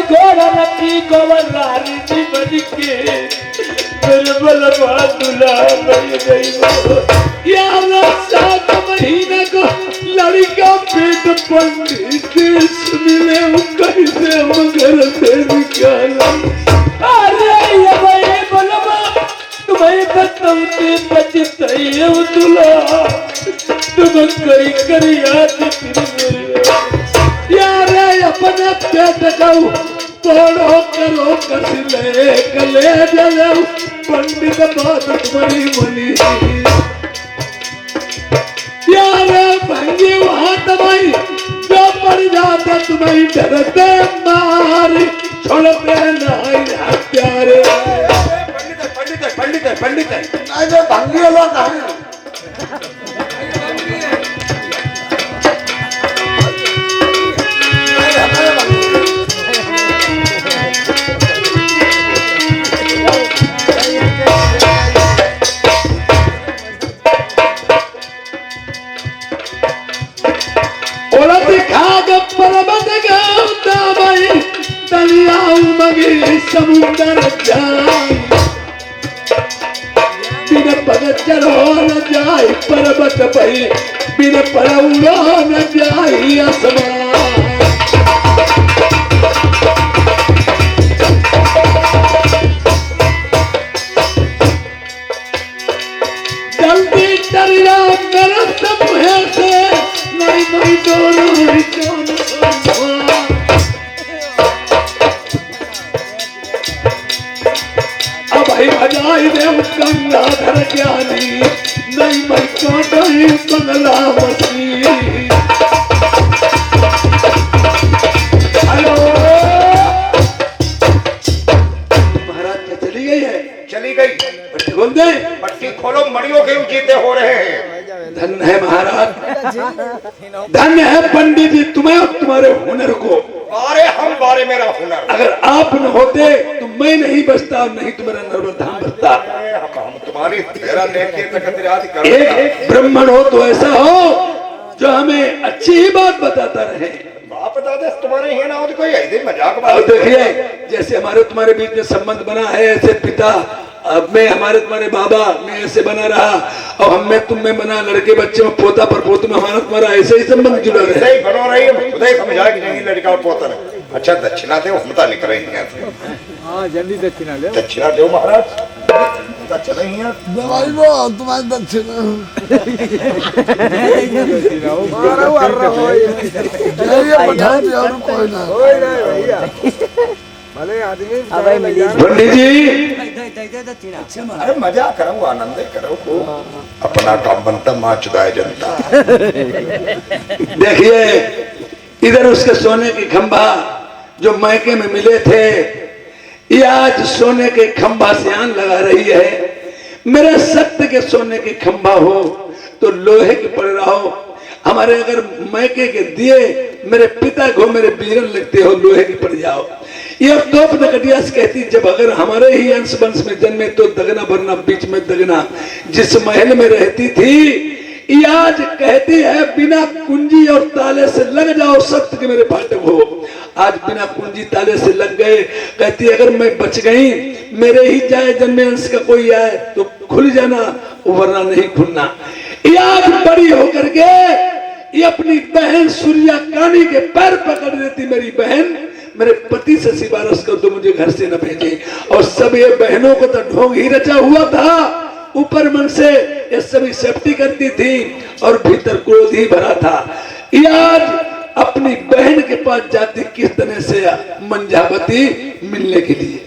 गोरखी गोवरारी जी बन के मेरे बलवा दुला बन गई। यार 7 महीने को लड़का पेट पंडित सुन ले कैसे मगर से निकाला। अरे ये भाई बलवा तुम्हें बतौते बचतई दुला तुम कई कर याद यार अपने पेट गऊ पढ़ो करो कसले कले जलो पंडित बात तुम्हारी मनी यार भंगी वहां तबाई जो पड़ जाता तुम्हारी डरते मार छोड़ते नहीं प्यारे। पंडित नहीं जो भंगी लोग हैं समुंदर जाए बिन पद चढ़ो न जाए पर्वत पई बिन पड़ौलो न जाए आसमान। जल्दी चलिया मेरे समूह से नहीं दोनों बजाई देव गंगाधर ज्ञानी नहीं मैं कांटई बंगला मछली। हेलो महाराज क्या चली गई है? चली गई। पट्टी खोल दे। पट्टी खोलो मणियों के जीते हो रहे हैं। धन्य है महाराज धन्य है पंडित जी तुम्हें और तुम्हारे हुनर को। अरे हम बारे मेरा हुनर अगर आप न होते तो मैं नहीं बचता और नहीं तुम्हारा नर्मदा धाम बचता। हम तुम्हारी तेरा लेके तक एक ब्राह्मण हो तो ऐसा हो जो हमें अच्छी ही बात बताता रहे। बाप दादा तुम्हारे यहाँ ना हो तो कोई ऐसे मजाक बात। देखिए जैसे हमारे तुम्हारे बीच में संबंध बना है ऐसे पिता अब मैं हमारे तुम्हारे बाबा में ऐसे बना रहा और हम में तुम में बना लड़के बच्चे में पोता पर पोते में हमारा तुम्हारा ऐसे ही संबंध जुड़ा है। ऐसे ही बनो रही है खुद ही समझा कि नहीं लड़का और पोता है। अच्छा दक्षिणा दे हम निकल रहे हैं। हाँ जल्दी दक्षिणा दे। दक्षिणा दो महाराज दक्षिणा ही है दवाई लो तुम्हारी दक्षिणा कोई ना भले आदमी पंडित जी अरे मजा करो आनंद करो अपना काम बनता माँ चुदाए जनता। देखिए इधर उसके सोने की खंभा जो मैके में मिले थे ये आज सोने के खंभा से आन लगा रही है। मेरे सत्य के सोने की खंभा हो तो लोहे की पड़ रहा हो। हमारे अगर मैके के दिए मेरे पिता को मेरे बीरन लगते हो लोहे की पड़ जाओ। ये तोप नकटिया से कहती जब अगर हमारे ही अंश वंश में जन्मे तो दगना भरना बीच में दगना। जिस महल में रहती थी ये आज कहती है बिना कुंजी और ताले से लग जाओ सत्य के मेरे फाटक हो। आज बिना कुंजी ताले से लग गए कहती अगर मैं बच गई मेरे ही जाए जन्मे अंश का कोई आए तो खुल जाना वरना नहीं खुलना। ये आज बड़ी होकर के ये अपनी बहन सूर्या कानी के पैर पकड़ देती मेरी बहन मेरे पति से सिफारिश कर दो मुझे घर से न भेजे। और सब ये बहनों को तो ढोंग ही रचा हुआ था ऊपर मन से ये सभी सेफ्टी करती थी और भीतर क्रोध ही भरा था। ये आज अपनी बहन के पास जाती किस तरह से मंजावती मिलने के लिए।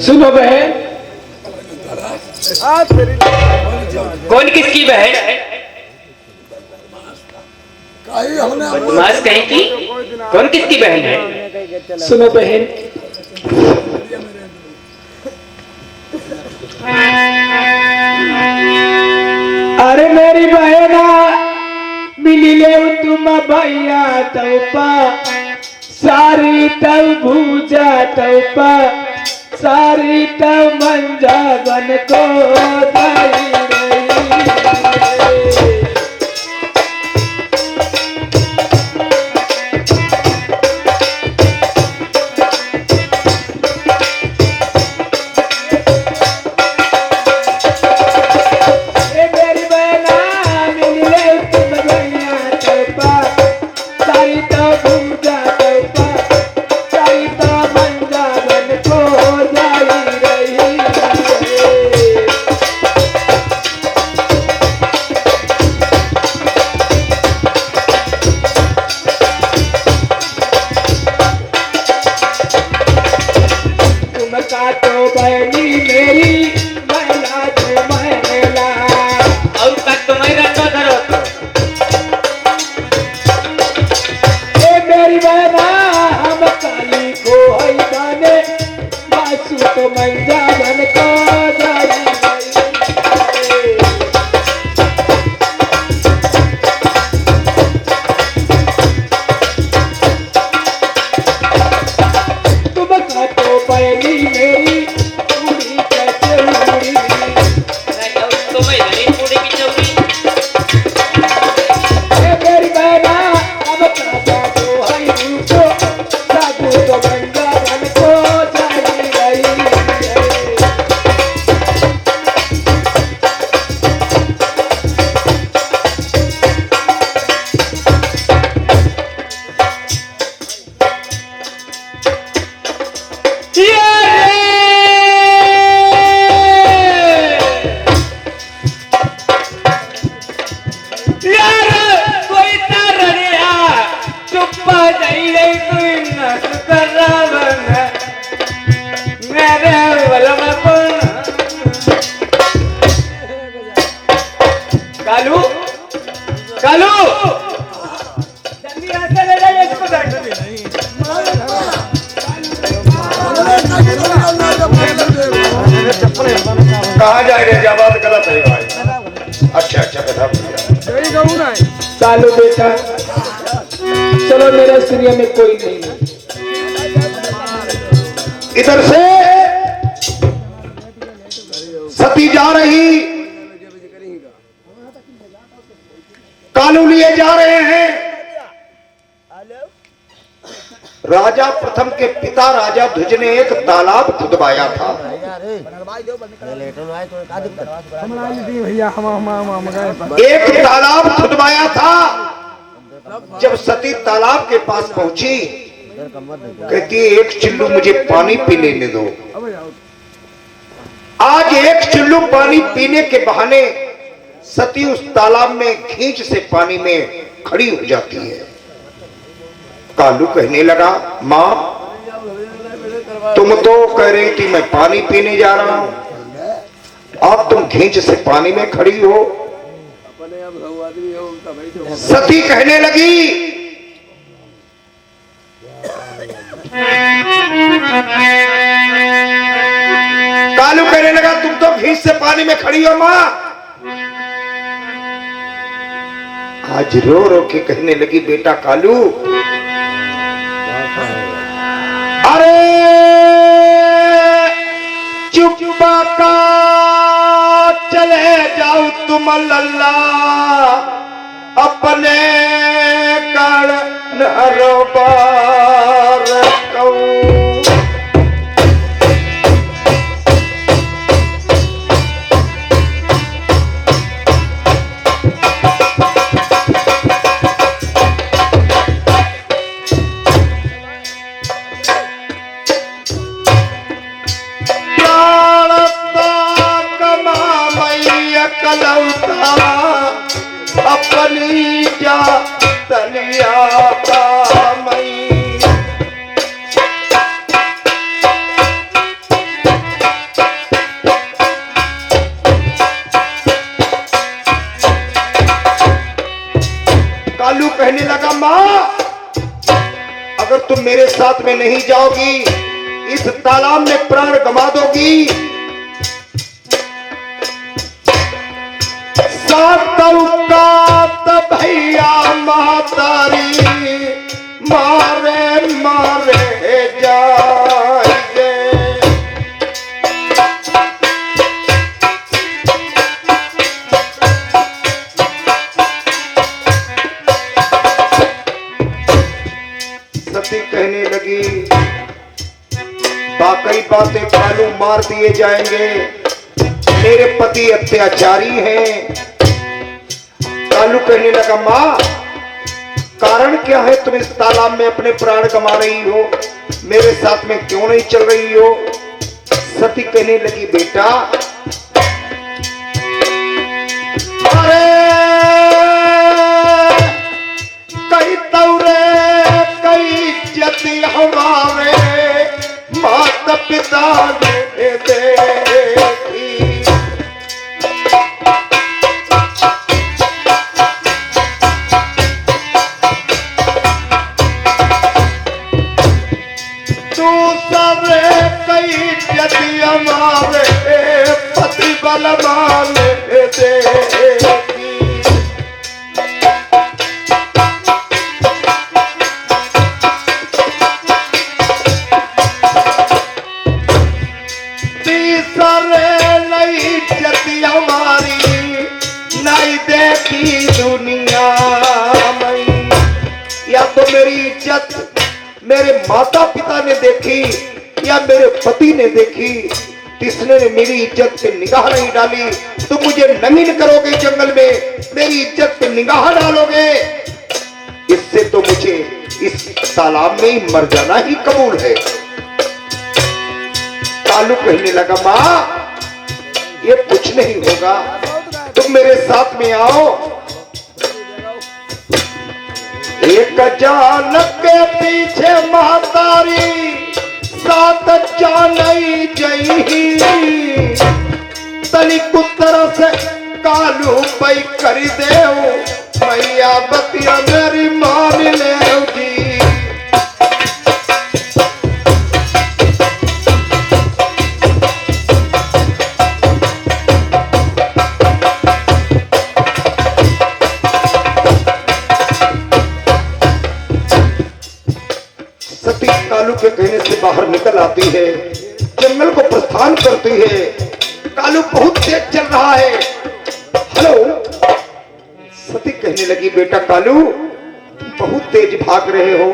सुनो बहन कौन किसकी बहन है? बदमाश कहीं की कौन किसकी बहन है? सुनो बहन अरे मेरी बहना मिली ले तुम भैया तौपा सारी तव भूजा तौपा सारी तव मंजा बन को दाई रही। यार कोई तरड़िया चुप्पा जाई रे तू नस करावन मेरे वलमपन कालू कालू जल्दी यहाँ से ले जाइए इसको कहाँ जाए रे? जवाब गलत है भाई। अच्छा अच्छा कथा बढ़िया। कालू बेटा चलो मेरे स्त्रियों में कोई नहीं है। इधर से सती जा रही, कालू लिए जा रहे हैं। राजा प्रथम के पिता राजा ध्वज ने एक तालाब खुदवाया था। एक तालाब खुदवाया था। जब सती तालाब के पास पहुंची, कहती एक चिल्लू मुझे पानी पीने ने दो। आज एक चिल्लू पानी पीने के बहाने सती उस तालाब में खींच से पानी में खड़ी हो जाती है। कालू कहने लगा, माँ तुम तो कह रही थी मैं पानी पीने जा रहा हूं, अब तुम खींच से पानी में खड़ी हो। सती कहने लगी, कालू कहने लगा तुम तो खींच से पानी में खड़ी हो माँ। आज रो रो के कहने लगी, बेटा कालू अरे चुप का चले जाओ तुम लल्ला, अपने कारण हरोबार कहूं। अपनी जा तलिया का मई। कालू कहने लगा, माँ अगर तुम मेरे साथ में नहीं जाओगी, इस तालाब में प्राण गंवा दोगी। भैया मातारी मारे मारे जाएंगे। सती कहने लगी, बाकी बातें कालू मार दिए जाएंगे, मेरे पति अत्याचारी हैं। कालू कहने लगा, माँ कारण क्या है तुम इस तालाब में अपने प्राण गंवा रही हो, मेरे साथ में क्यों नहीं चल रही हो। सती कहने लगी, बेटा अरे कई तौरे कई इज्जत हमारे माता पिता ने देखी। हमारे पति बलवान तीसरे नहीं जती हमारी नहीं देखी दुनिया में। या तो मेरी इज्जत मेरे माता पिता ने देखी या मेरे पति ने देखी, तीसरे ने मेरी इज्जत पे निगाह नहीं डाली। तुम मुझे नंगीन करोगे जंगल में, मेरी इज्जत पे निगाह डालोगे, इससे तो मुझे इस तालाब में ही मर जाना ही कबूल है। कालू कहने लगा, माँ ये कुछ नहीं होगा, तुम मेरे साथ में आओ, जान के पीछे महतारी सात जान जई तनी कुतर से कालू पई कर देव मैया बतिया मेरी मान ले जी। सती कालू के कहने से बाहर निकल आती है, जंगल को प्रस्थान करती है। कालू बहुत तेज चल रहा है। हेलो, सती कहने लगी बेटा कालू तुम बहुत तेज भाग रहे हो,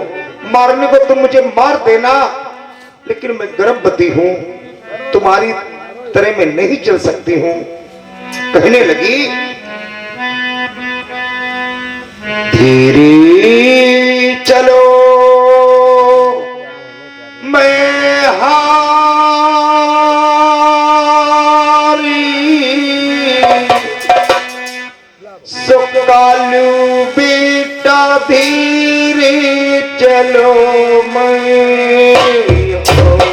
मारने को तुम मुझे मार देना, लेकिन मैं गर्भवती हूं, तुम्हारी तरह मैं नहीं चल सकती हूं। कहने लगी धीरे चलो मैं हारी, सो कालू बेटा धीरे चलो मैं हारी।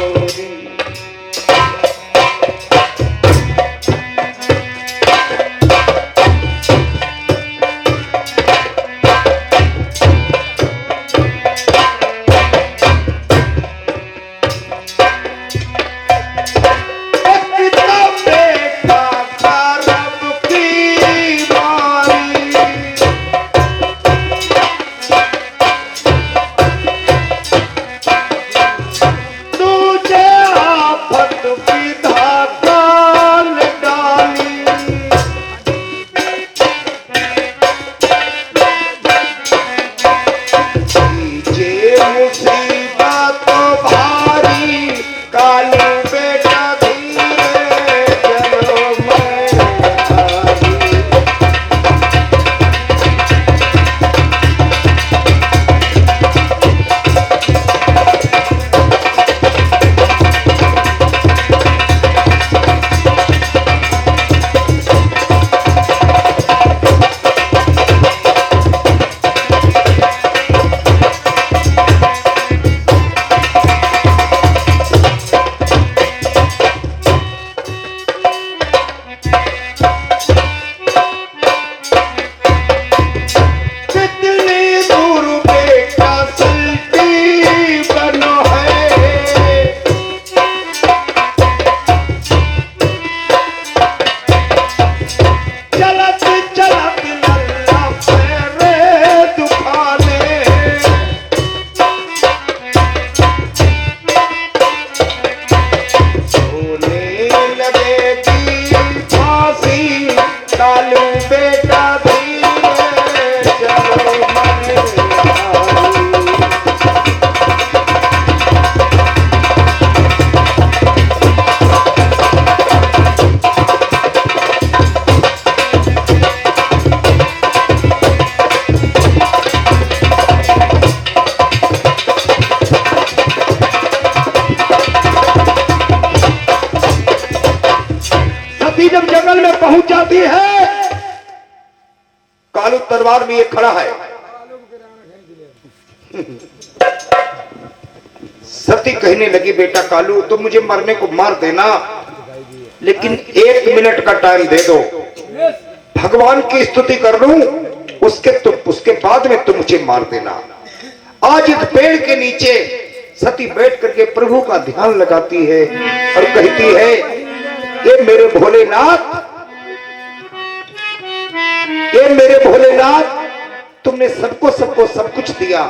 जब जंगल में पहुंच जाती है, कालू तलवार में ये खड़ा है। सती कहने लगी बेटा कालू तुम मुझे मरने को मार देना, लेकिन 1 मिनट का टाइम दे दो, भगवान की स्तुति कर लूं, उसके बाद में तुम मुझे मार देना। आज एक पेड़ के नीचे सती बैठ करके प्रभु का ध्यान लगाती है और कहती है ये मेरे भोलेनाथ, ये मेरे भोलेनाथ, तुमने सबको सब कुछ दिया,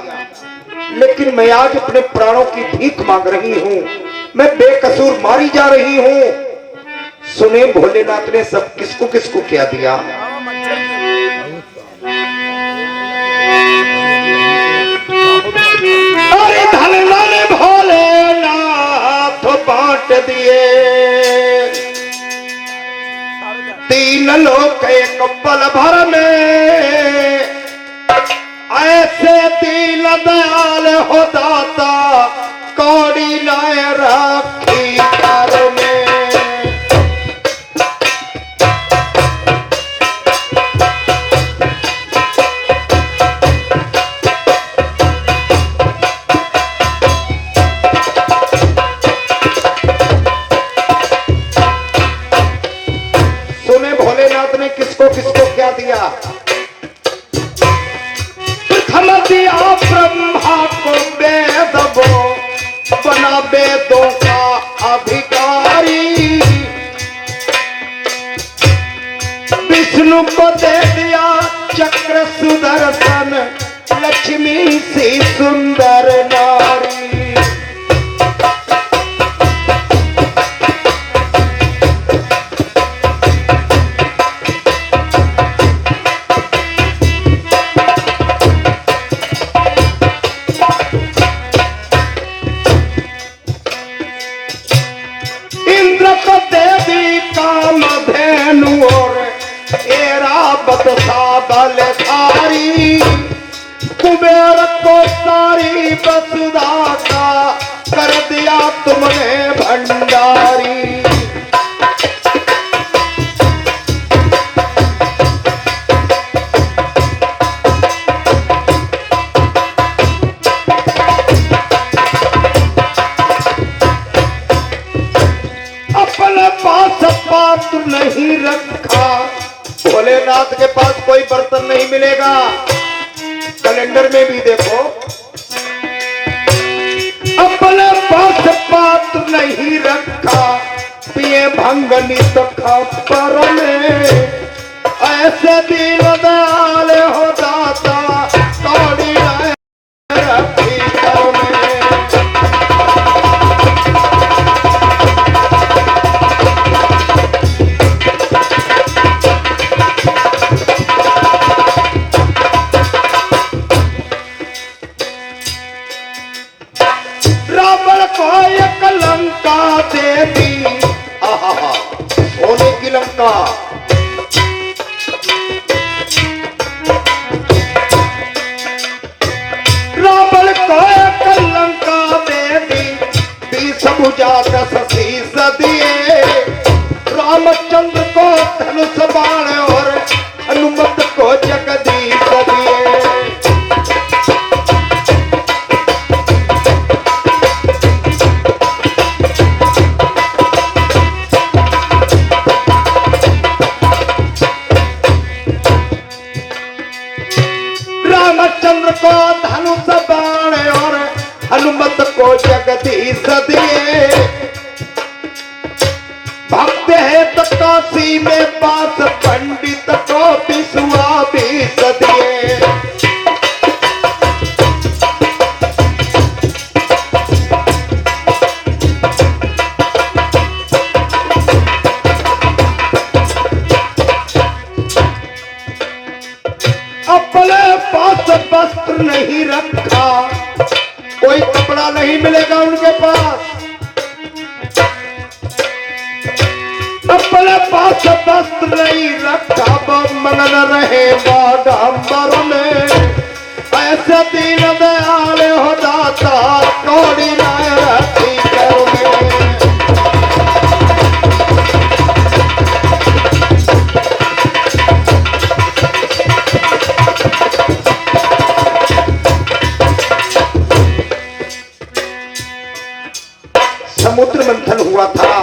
लेकिन मैं आज अपने प्राणों की भीख मांग रही हूं, मैं बेकसूर मारी जा रही हूं। सुने भोलेनाथ ने सब किसको किसको क्या दिया। अरे धनला ने भोलेनाथ बांट दिए, 3 लोक एक पल भर में, ऐसे दीन दयाल हो दाता कौड़ी लाए राखी कर में। प्रथम दिया ब्रह्मा को वेद वो बना वेदों का अधिकारी। विष्णु को दे दिया चक्र सुदर्शन लक्ष्मी सी सुंदर नारी। इंद्र को दे दी कामधेनु और एरावत सा बलधारी। कुबेर को सारी वसुधा का कर दिया तुमने भंडारी। अपने पास पात्र नहीं रखा, भोलेनाथ के पास कोई बर्तन नहीं मिलेगा। कैलेंडर में भी देखो, अपने पास पात्र नहीं रखा, पिए भंग नित खपर में। ऐसे दीन दयाल हो दाता कौड़ी रखी कर में। रावण को एक लंका दे दी, आहा सोने की लंका। रावण को एक लंका दे दी, 20 भुजा 10 शीश दिए। रामचंद्र को धनुष बाण और हनुमत को जगदीश दिए। रामचंद्र को धनुष बाण और हनुमत को जगदीश दिए। भक्त है तो काशी में पास, पंडित को विश्वा बीस दिए। अपने पास वस्त्र नहीं रखा, कोई कपड़ा नहीं मिलेगा उनके पास। अपने पास वस्त्र नहीं रखा, वो मगन रहे बागांबर में। ऐसे दीन दयाल हो दाता कौड़ी रखी कर में। समुद्र मंथन हुआ था,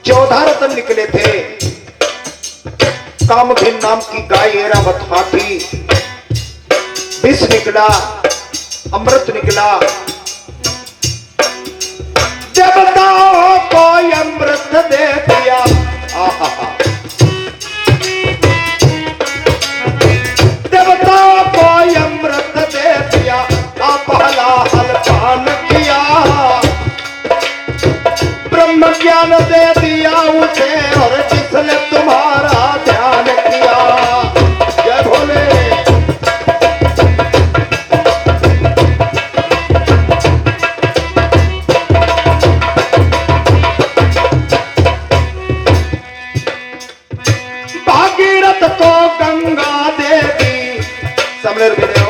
14 रत्न निकले थे। कामधेनु नाम की गाय, ऐरावत हाथी, विष निकला, अमृत निकला। देवताओं को अमृत दे दिया, आहा। देवताओं को अमृत दे दिया, आप हलाहल पान किया। ब्रह्म ज्ञान दे दिया उसे और जिसने तुम्हारा ध्यान किया। जय भोले। भागीरथ को गंगा देवी, सामने रुके रहो।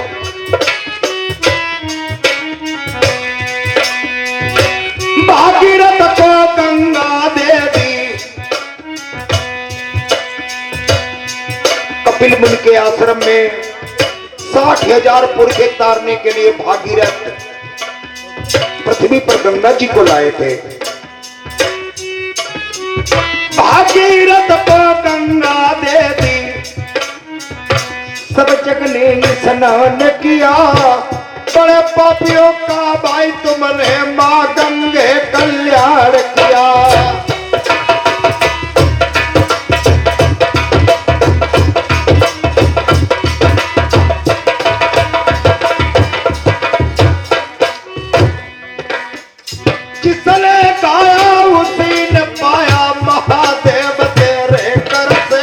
भागीरथ को गंगा देवी, कपिल मुनि के आश्रम में 60,000 पुरखे तारने के लिए भागीरथ पृथ्वी पर गंगा जी को लाए थे। भागीरथ को गंगा देवी जग ने स्नान किया, बड़े पापियों का भाई तुमने माँ गंगे कल्याण किया। जिसने गाया उसी ने पाया, महादेव तेरे कर से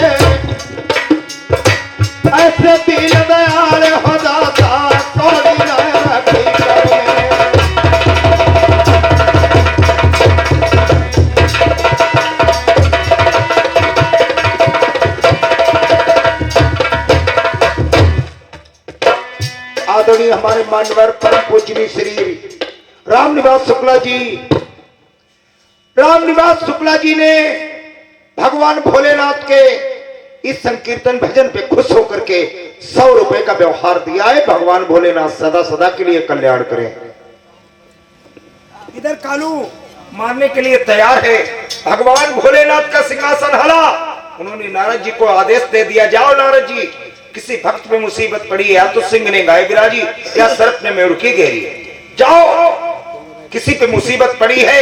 ऐसे दीन दयाल हो दाता, कोई न रखी करे। आदरणीय हमारे मान्यवर परम पूजनीय श्री रामनिवास शुक्ला जी ने भगवान भोलेनाथ के इस संकीर्तन भजन पे खुश होकर के 100 रुपए का व्यवहार दिया है। भगवान भोलेनाथ सदा सदा के लिए कल्याण करें। इधर कालू मारने के लिए तैयार है। भगवान भोलेनाथ का सिंहासन हला। उन्होंने नारद जी को आदेश दे दिया, जाओ नारद जी, किसी भक्त पे मुसीबत पड़ी है, या तो सिंह ने गाय बिराजी या सर्प ने मेढ़ की घेरी, जाओ किसी पे मुसीबत पड़ी है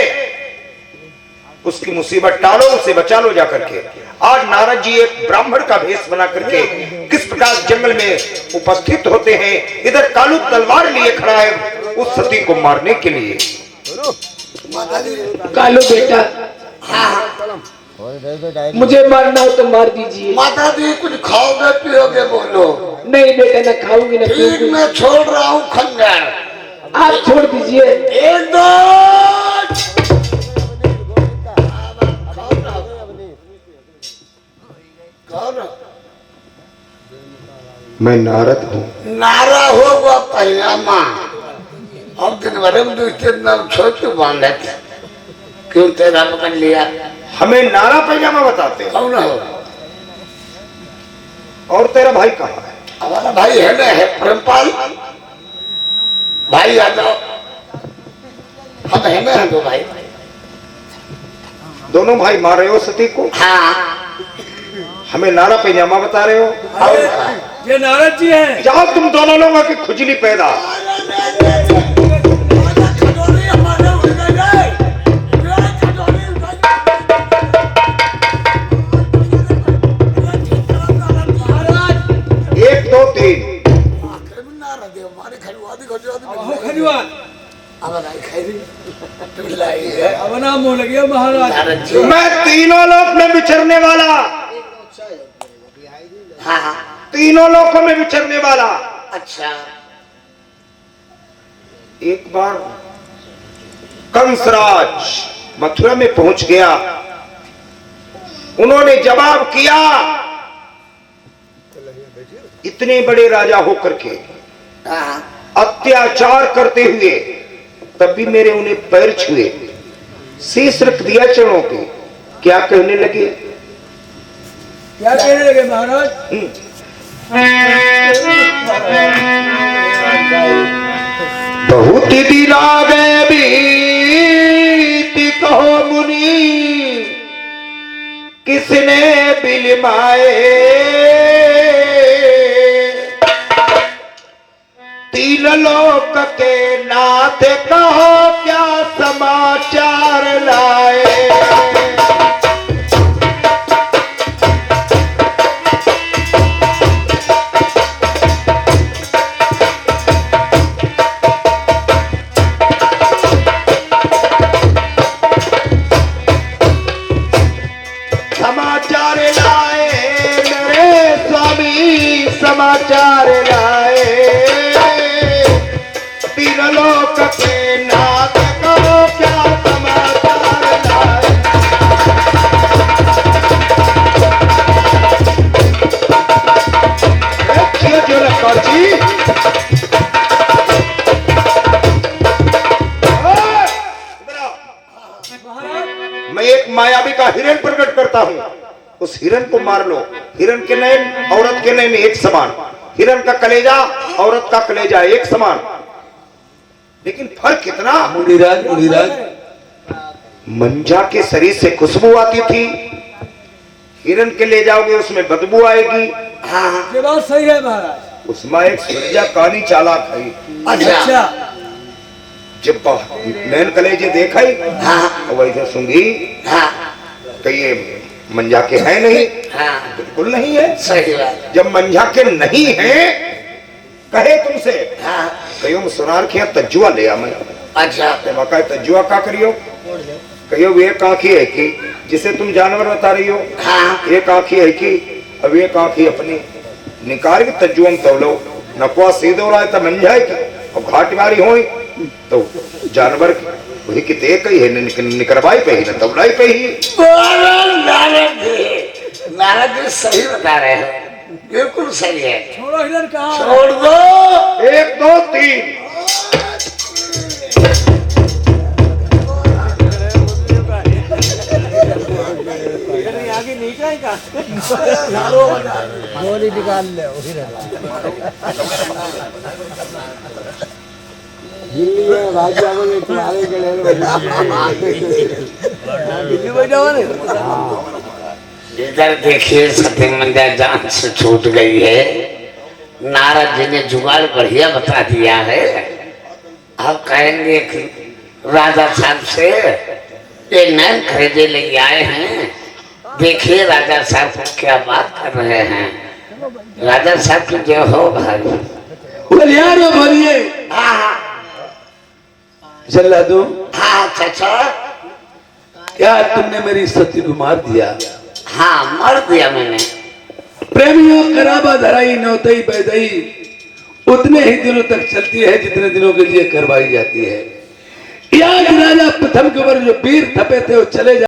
उसकी मुसीबत टालो, उसे बचा लो जाकर के। आज नारद जी एक ब्राह्मण का भेष बना करके किस प्रकार जंगल में उपस्थित होते हैं। इधर कालू तलवार लिए खड़ा है उस सती को मारने के लिए। कालू बेटा, मुझे मारना हो तो मार दीजिए। माता दी कुछ खाओगे पियोगे बोलो? नहीं बेटा, न खाऊंगी न ठीक, पीऊंगी। मैं छोड़ रहा हूँ खंजर। आप छोड़ दीजिए। एक दो मैं नारद हूँ। नारा होगा पैजामा, अब दिन भर में छोटे बांधे थे, क्यों तेरा पकड़ लिया? हमें नारा पैजामा बताते हैं। कौन हो? और तेरा भाई कहाँ है? हमारा भाई है ना, है परमपाल भाई। आ जाओ, हम है ना, दो भाई। दोनों भाई मार रहे हो सती को? हाँ, हमें नारा पैजामा बता रहे हो? ये नारद जी हैं। जाओ तुम दोनों लोगों की खुजली पैदा। एक दो तीन महाराज, मैं तीनों लोक में विचरने वाला, तीनों लोकों में विचरने वाला। अच्छा, एक बार कंसराज मथुरा में पहुंच गया। उन्होंने जवाब किया, इतने बड़े राजा होकर के अत्याचार करते हुए तब भी मेरे उन्हें पैर छुए, शीश रख दिया चरणों पे। क्या कहने लगे? क्या कहने लगे महाराज? बहुत दिन आ गए बीत कहो मुनि, किसने बिलमाए, तीन लोक के नाथ कहो क्या समाचार लाए। समाचार लाए मेरे स्वामी, समाचार लाए, तीन लोक के नाथ कहो क्या समाचार लाए। जो लक्कर जी, मैं एक मायावी का हिरण प्रकट करता हूँ, उस हिरण को मार लो। हिरण के नैन औरत के नैन एक समान, हिरण का कलेजा औरत का कलेजा एक समान, लेकिन फर्क कितना? मुनिराज मुनिराज, मंजा के शरीर से खुशबू आती थी, हिरण के ले जाओगे उसमें बदबू आएगी। ये बात सही है महाराज। उसमें एक सुरजा कानी चालाक है। अच्छा जब नैन कलेजे देखा ही हाँ वैसे सुंगी हाँ तो ये मंझा के है नहीं, हाँ बिल्कुल नहीं है। सही बात। जब मंझा के नहीं है कहे तुमसे हाँ कहो सुनार के तजुआ ले आ मैं। अच्छा मका तजुआ का करियो कहो एक आंखी है कि जिसे तुम जानवर बता रही हो, हाँ एक आंखी है कि अब एक आंखी अपनी निकाल के तजुआ तोलो नकुआ सीधे हो रहा है तो मंझा की और घाट मारी हो तो जानवर वही कि देख ही है निकरवाई पे ही न तबलाई पे ही। नारद जी सही बता रहे हो, बिल्कुल सही है। छोड़ो हिरन कहाँ छोड़ दो। 1 2 3 आगे नहीं जाएगा गोली निकाल ले इधर देखिए सत्यमंदा जान से छूट गई है। नारद जी ने जुगाड़ बढ़िया बता दिया है। अब कहेंगे कि राजा साहब से ये नैन खरीदे ले आए हैं, देखिए राजा साहब को क्या बात कर रहे हैं। राजा साहब की जो हो भाई बोलिए बोलिए हाँ जल्ला दो हाँ चाचा क्या तुमने मेरी सती को मार दिया? हाँ मर दिया मैंने। प्रेमियों कराबा धराई नौतई पैदई उतने ही दिनों तक चलती है जितने दिनों के लिए करवाई जाती है। आज राजा प्रथम के ऊपर जो वीर थपे थे वो चले